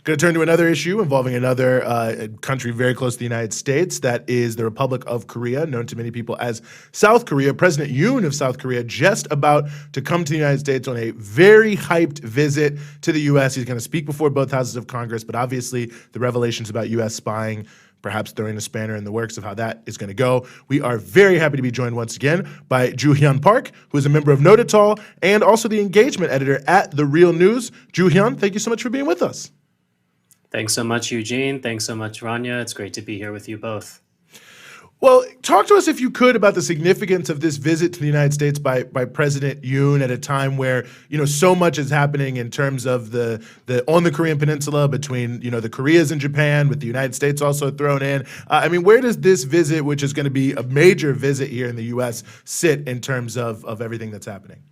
Going to turn to another issue involving another country very close to the United States. That is the Republic of Korea, known to many people as South Korea. President Yoon of South Korea just about to come to the United States on a very hyped visit to the U.S. He's going to speak before both houses of Congress, but obviously the revelations about U.S. spying perhaps throwing a spanner in the works of how that is going to go. We are very happy to be joined once again by Ju-Hyun Park, who is a member of Nodutdol and also the engagement editor at The Real News. Ju-Hyun, thank you so much for being with us. Thanks so much, Eugene. Thanks so much, Rania. It's great to be here with you both. Well, talk to us, if you could, about the significance of this visit to the United States by President Yoon at a time where, so much is happening in terms of the on the Korean Peninsula between, the Koreas and Japan, with the United States also thrown in. Where does this visit, which is going to be a major visit here in the U.S., sit in terms of everything that's happening?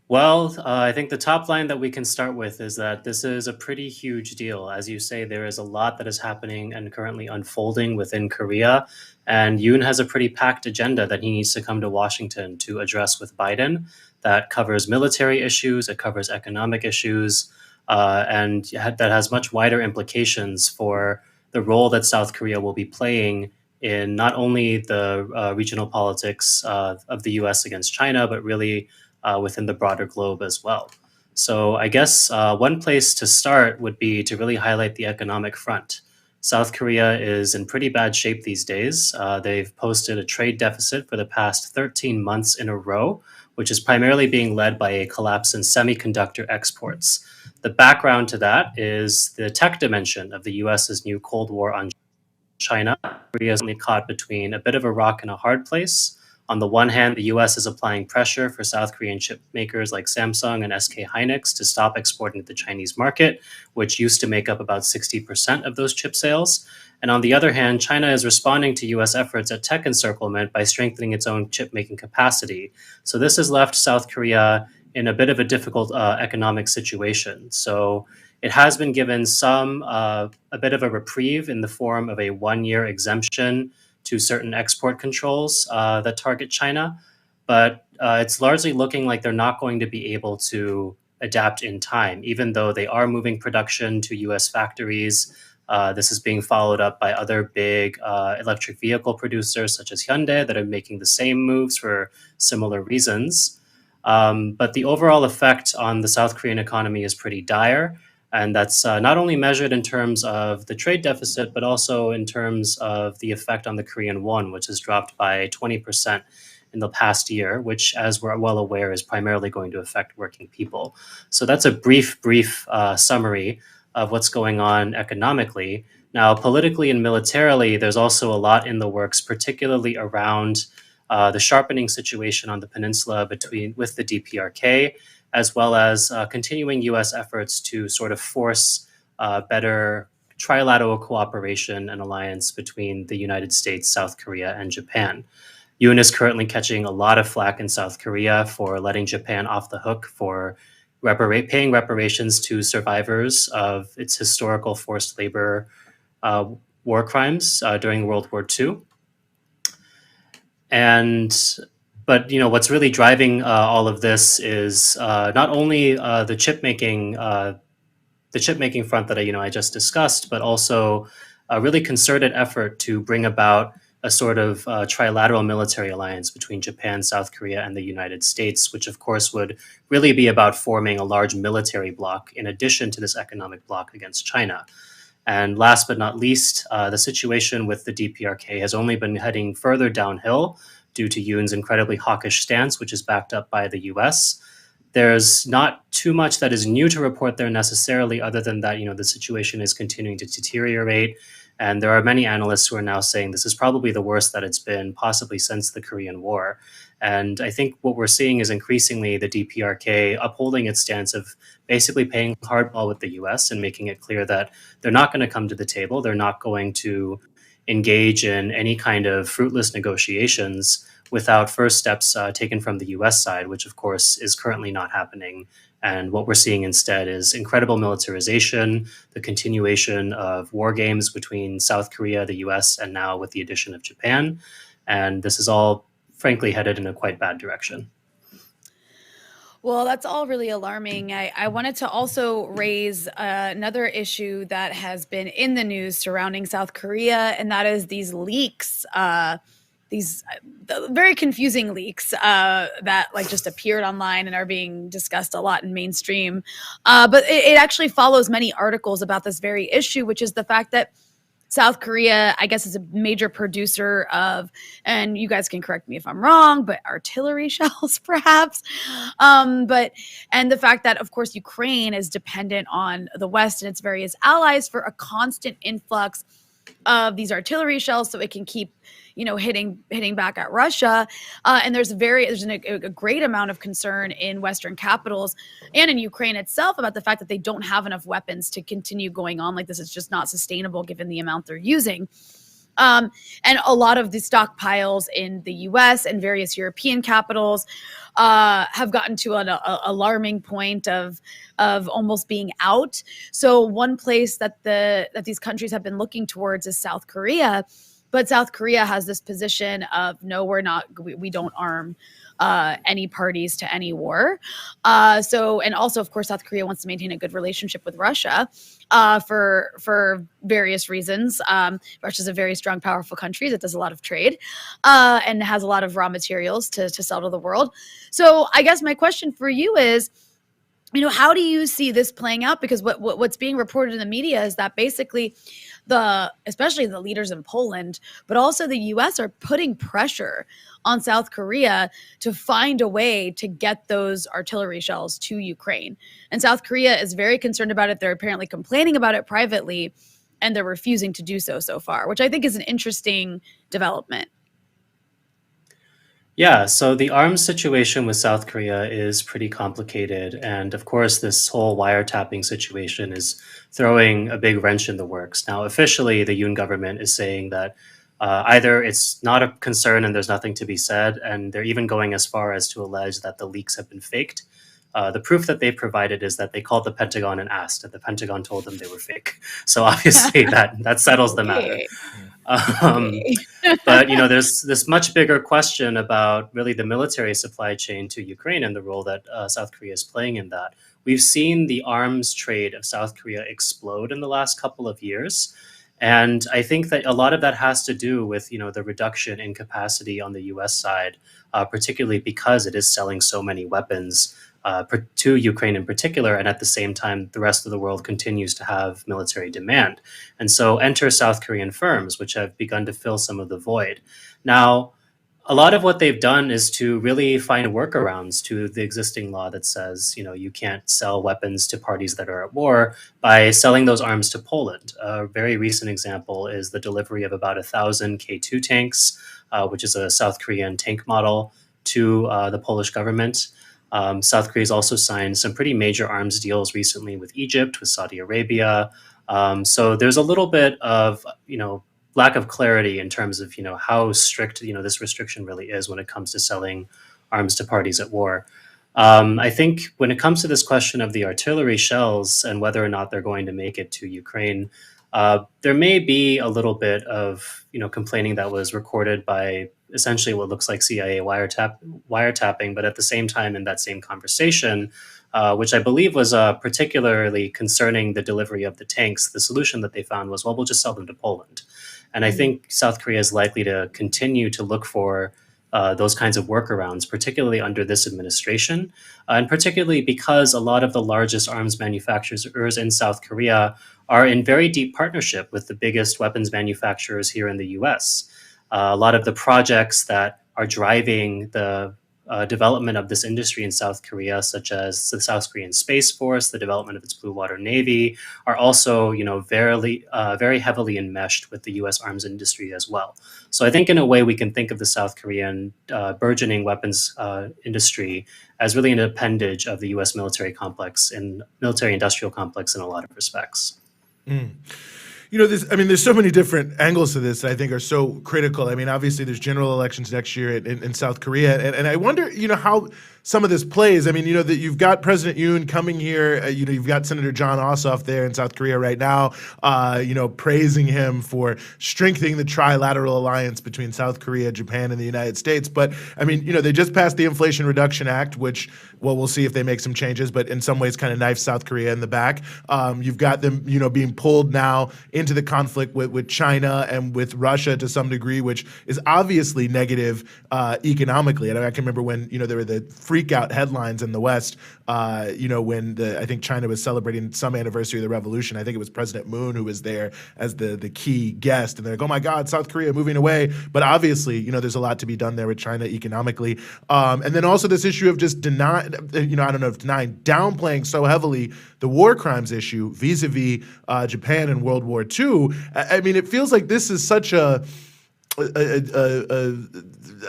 Well, I think the top line that we can start with is that this is a pretty huge deal. As you say, there is a lot that is happening and currently unfolding within Korea. And Yoon has a pretty packed agenda that he needs to come to Washington to address with Biden. That covers military issues, it covers economic issues, and that has much wider implications for the role that South Korea will be playing in not only the regional politics of the US against China, but really within the broader globe as well. So I guess one place to start would be to really highlight the economic front. South Korea is in pretty bad shape these days. They've posted a trade deficit for the past 13 months in a row, which is primarily being led by a collapse in semiconductor exports. The background to that is the tech dimension of the US's new Cold War on China. Korea is only caught between a bit of a rock and a hard place. On the one hand, the US is applying pressure for South Korean chip makers like Samsung and SK Hynix to stop exporting to the Chinese market, which used to make up about 60% of those chip sales. And on the other hand, China is responding to US efforts at tech encirclement by strengthening its own chip-making capacity. So this has left South Korea in a bit of a difficult economic situation. So it has been given a bit of a reprieve in the form of a one-year exemption to certain export controls that target China. But it's largely looking like they're not going to be able to adapt in time, even though they are moving production to US factories. This is being followed up by other big electric vehicle producers such as Hyundai that are making the same moves for similar reasons. But the overall effect on the South Korean economy is pretty dire. And that's not only measured in terms of the trade deficit, but also in terms of the effect on the Korean won, which has dropped by 20% in the past year, which, as we're well aware, is primarily going to affect working people. So that's a brief summary of what's going on economically. Now, politically and militarily, there's also a lot in the works, particularly around the sharpening situation on the peninsula with the DPRK, as well as continuing U.S. efforts to sort of force better trilateral cooperation and alliance between the United States, South Korea, and Japan. Yoon is currently catching a lot of flack in South Korea for letting Japan off the hook for paying reparations to survivors of its historical forced labor war crimes during World War II. But what's really driving all of this is not only the chip making front that I just discussed, but also a really concerted effort to bring about a sort of trilateral military alliance between Japan, South Korea, and the United States, which of course would really be about forming a large military bloc in addition to this economic bloc against China. And last but not least, the situation with the DPRK has only been heading further downhill due to Yoon's incredibly hawkish stance, which is backed up by the US. There's not too much that is new to report there necessarily, other than that, the situation is continuing to deteriorate. And there are many analysts who are now saying this is probably the worst that it's been, possibly since the Korean War. And I think what we're seeing is increasingly the DPRK upholding its stance of basically playing hardball with the US and making it clear that they're not going to come to the table. They're not going to engage in any kind of fruitless negotiations without first steps taken from the US side, which of course is currently not happening. And what we're seeing instead is incredible militarization, the continuation of war games between South Korea, the US, and now with the addition of Japan. And this is all, frankly, headed in a quite bad direction. Well, that's all really alarming. I wanted to also raise another issue that has been in the news surrounding South Korea, and that is these leaks, these very confusing leaks that like just appeared online and are being discussed a lot in mainstream. But it actually follows many articles about this very issue, which is the fact that South Korea, I guess, is a major producer of, and you guys can correct me if I'm wrong, but artillery shells, perhaps. But and the fact that, of course, Ukraine is dependent on the West and its various allies for a constant influx of these artillery shells, so it can keep, hitting back at Russia. And there's a great amount of concern in Western capitals and in Ukraine itself about the fact that they don't have enough weapons to continue going on like this. It's just not sustainable given the amount they're using. And a lot of the stockpiles in the U.S. and various European capitals have gotten to an alarming point of almost being out. So one place that these countries have been looking towards is South Korea. But South Korea has this position of, no, we don't arm any parties to any war. And also, of course, South Korea wants to maintain a good relationship with Russia for various reasons. Russia's a very strong, powerful country that does a lot of trade and has a lot of raw materials to sell to the world. So I guess my question for you is, how do you see this playing out? Because what's being reported in the media is that basically especially the leaders in Poland, but also the US are putting pressure on South Korea to find a way to get those artillery shells to Ukraine. And South Korea is very concerned about it. They're apparently complaining about it privately, and they're refusing to do so far, which I think is an interesting development. Yeah, so the arms situation with South Korea is pretty complicated. And of course, this whole wiretapping situation is throwing a big wrench in the works. Now, officially, the Yoon government is saying that either it's not a concern and there's nothing to be said, and they're even going as far as to allege that the leaks have been faked. The proof that they provided is that they called the Pentagon and asked, and the Pentagon told them they were fake. So obviously that settles the matter. Um, but there's this much bigger question about really the military supply chain to Ukraine and the role that South Korea is playing in that. We've seen the arms trade of South Korea explode in the last couple of years. And I think that a lot of that has to do with, the reduction in capacity on the US side, particularly because it is selling so many weapons to Ukraine in particular, and at the same time, the rest of the world continues to have military demand. And so enter South Korean firms, which have begun to fill some of the void. Now, a lot of what they've done is to really find workarounds to the existing law that says, you can't sell weapons to parties that are at war by selling those arms to Poland. A very recent example is the delivery of about 1,000 K2 tanks, which is a South Korean tank model, to the Polish government. South Korea's also signed some pretty major arms deals recently with Egypt, with Saudi Arabia. So there's a little bit of, lack of clarity in terms of, how strict, this restriction really is when it comes to selling arms to parties at war. I think when it comes to this question of the artillery shells and whether or not they're going to make it to Ukraine, there may be a little bit of, complaining that was recorded by essentially what looks like CIA wiretapping, but at the same time in that same conversation, which I believe was particularly concerning the delivery of the tanks, the solution that they found was, well, we'll just sell them to Poland. And I think South Korea is likely to continue to look for those kinds of workarounds, particularly under this administration, and particularly because a lot of the largest arms manufacturers in South Korea are in very deep partnership with the biggest weapons manufacturers here in the US. A lot of the projects that are driving the development of this industry in South Korea, such as the South Korean Space Force, the development of its Blue Water Navy, are also, very heavily enmeshed with the U.S. arms industry as well. So I think in a way we can think of the South Korean burgeoning weapons industry as really an appendage of the U.S. military complex and military-industrial complex in a lot of respects. Mm. There's so many different angles to this that I think are so critical. Obviously there's general elections next year in South Korea. And I wonder, how some of this plays. I mean, that you've got President Yoon coming here. You've got Senator John Ossoff there in South Korea right now, praising him for strengthening the trilateral alliance between South Korea, Japan, and the United States. But I mean, they just passed the Inflation Reduction Act, which, well, we'll see if they make some changes, but in some ways kind of knifes South Korea in the back. You've got them, being pulled now into the conflict with China and with Russia to some degree, which is obviously negative economically. And I can remember when, there were the freak out headlines in the West, when I think China was celebrating some anniversary of the revolution. I think it was President Moon who was there as the key guest. And they're like, oh my God, South Korea moving away. But obviously, there's a lot to be done there with China economically. And then also this issue of just denying, downplaying so heavily the war crimes issue vis-a-vis Japan in World War II. I mean, it feels like this is such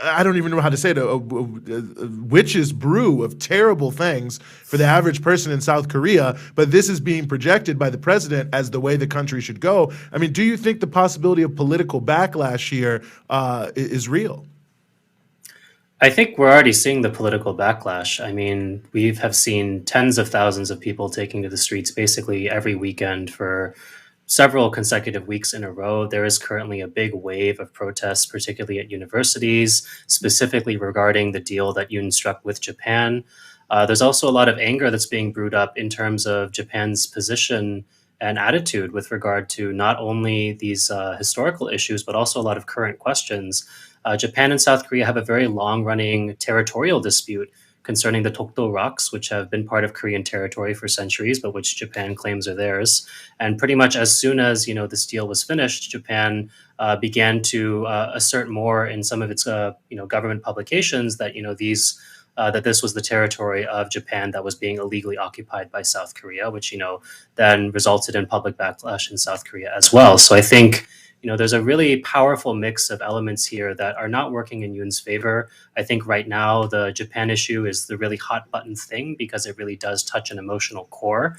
I don't even know how to say it, a witch's brew of terrible things for the average person in South Korea, but this is being projected by the president as the way the country should go. I mean, do you think the possibility of political backlash here is real? I think we're already seeing the political backlash. I mean, we have seen tens of thousands of people taking to the streets basically every weekend for several consecutive weeks in a row. There is currently a big wave of protests, particularly at universities, specifically regarding the deal that Yoon struck with Japan. There's also a lot of anger that's being brewed up in terms of Japan's position and attitude with regard to not only these historical issues, but also a lot of current questions. Japan and South Korea have a very long-running territorial dispute concerning the Dokdo Rocks, which have been part of Korean territory for centuries, but which Japan claims are theirs. And pretty much as soon as this deal was finished, Japan began to assert more in some of its government publications that that this was the territory of Japan that was being illegally occupied by South Korea, which then resulted in public backlash in South Korea as well. So I think there's a really powerful mix of elements here that are not working in Yoon's favor. I think right now the Japan issue is the really hot button thing because it really does touch an emotional core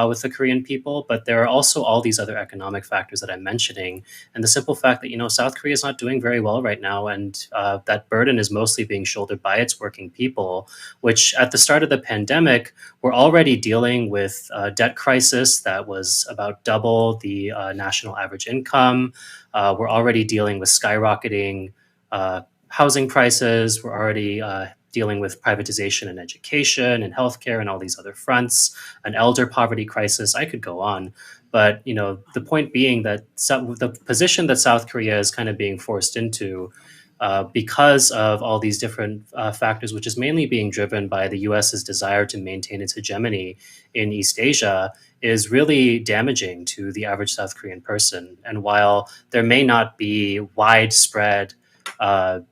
with the Korean people. But there are also all these other economic factors that I'm mentioning. And the simple fact that, South Korea is not doing very well right now. And that burden is mostly being shouldered by its working people, which at the start of the pandemic, were already dealing with a debt crisis that was about double the national average income. We're already dealing with skyrocketing housing prices. We're already dealing with privatization in education and healthcare and all these other fronts, an elder poverty crisis. I could go on. But, the point being that the position that South Korea is kind of being forced into because of all these different factors, which is mainly being driven by the US's desire to maintain its hegemony in East Asia, is really damaging to the average South Korean person. And while there may not be widespread, there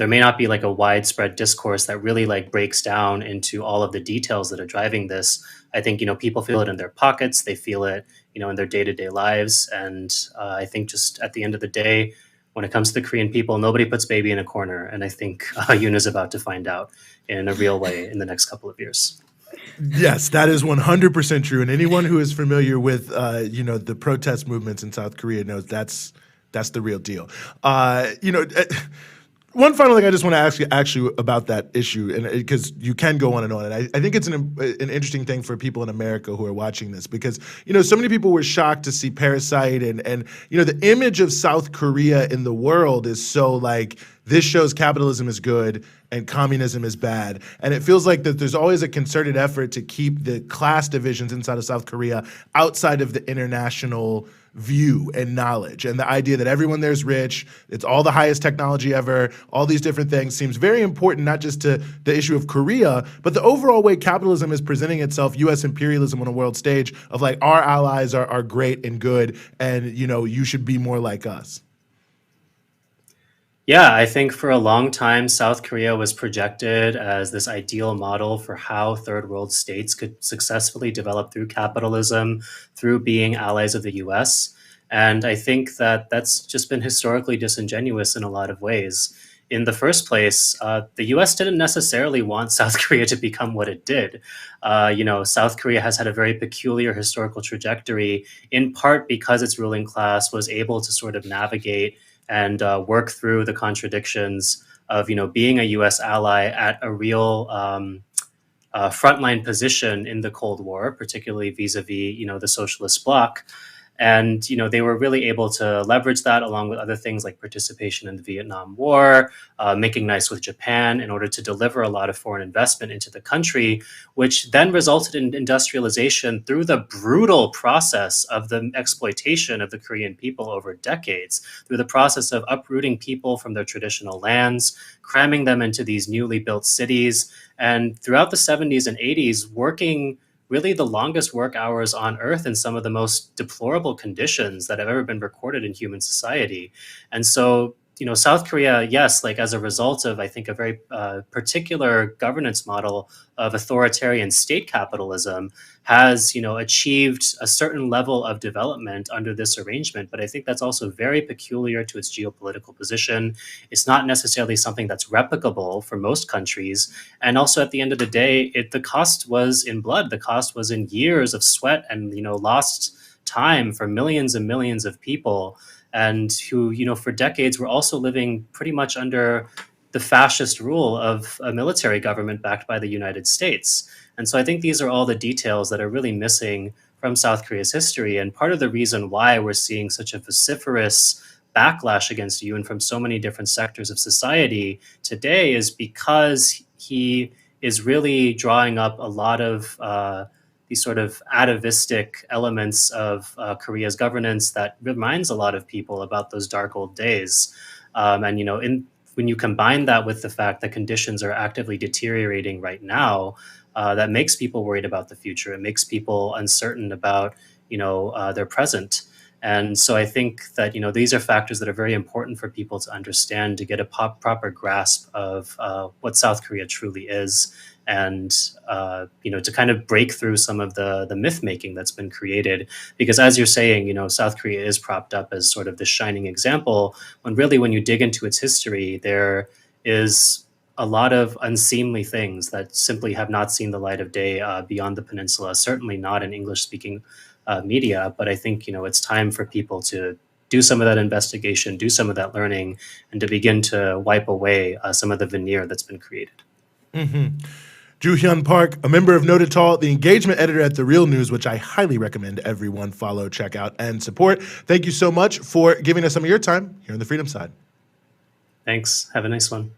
may not be like a widespread discourse that really like breaks down into all of the details that are driving this, I think, people feel it in their pockets, they feel it, in their day-to-day lives. And I think just at the end of the day, when it comes to the Korean people, nobody puts baby in a corner. And I think Yoon is about to find out in a real way in the next couple of years. Yes, that is 100% true. And anyone who is familiar with, the protest movements in South Korea knows that's the real deal. One final thing I just want to ask you actually about that issue, and because you can go on, and I think it's an interesting thing for people in America who are watching this, because so many people were shocked to see Parasite, and the image of South Korea in the world is so like, this shows capitalism is good and communism is bad. And it feels like that there's always a concerted effort to keep the class divisions inside of South Korea outside of the international view and knowledge. And the idea that everyone there is rich, it's all the highest technology ever, all these different things seems very important, not just to the issue of Korea, but the overall way capitalism is presenting itself, U.S. imperialism on a world stage, of like, our allies are great and good, and you should be more like us. Yeah, I think for a long time, South Korea was projected as this ideal model for how third world states could successfully develop through capitalism, through being allies of the US. And I think that that's just been historically disingenuous in a lot of ways. In the first place, the US didn't necessarily want South Korea to become what it did. South Korea has had a very peculiar historical trajectory, in part because its ruling class was able to sort of navigate and work through the contradictions of being a U.S. ally at a real frontline position in the Cold War, particularly vis-a-vis the socialist bloc. And they were really able to leverage that along with other things like participation in the Vietnam War, making nice with Japan in order to deliver a lot of foreign investment into the country, which then resulted in industrialization through the brutal process of the exploitation of the Korean people over decades, through the process of uprooting people from their traditional lands, cramming them into these newly built cities, and throughout the 70s and 80s, working really the longest work hours on Earth in some of the most deplorable conditions that have ever been recorded in human society. And so, South Korea, yes, like as a result of, I think, a very particular governance model of authoritarian state capitalism, has, achieved a certain level of development under this arrangement. But I think that's also very peculiar to its geopolitical position. It's not necessarily something that's replicable for most countries. And also at the end of the day, the cost was in blood. The cost was in years of sweat and, lost time for millions and millions of people, and who, for decades were also living pretty much under the fascist rule of a military government backed by the United States. And so I think these are all the details that are really missing from South Korea's history. And part of the reason why we're seeing such a vociferous backlash against Yoon from so many different sectors of society today is because he is really drawing up a lot of these sort of atavistic elements of Korea's governance that reminds a lot of people about those dark old days. And, when you combine that with the fact that conditions are actively deteriorating right now, that makes people worried about the future. It makes people uncertain about, their present. And so I think that, these are factors that are very important for people to understand, to get a proper grasp of what South Korea truly is, and, to kind of break through some of the myth making that's been created. Because as you're saying, South Korea is propped up as sort of the shining example, when really when you dig into its history, there is a lot of unseemly things that simply have not seen the light of day beyond the peninsula, certainly not in English-speaking media. But I think, it's time for people to do some of that investigation, do some of that learning, and to begin to wipe away some of the veneer that's been created. Mm-hmm. Ju-Hyun Park, a member of Nodutdol, the engagement editor at The Real News, which I highly recommend everyone follow, check out, and support. Thank you so much for giving us some of your time here on the Freedom Side. Thanks. Have a nice one.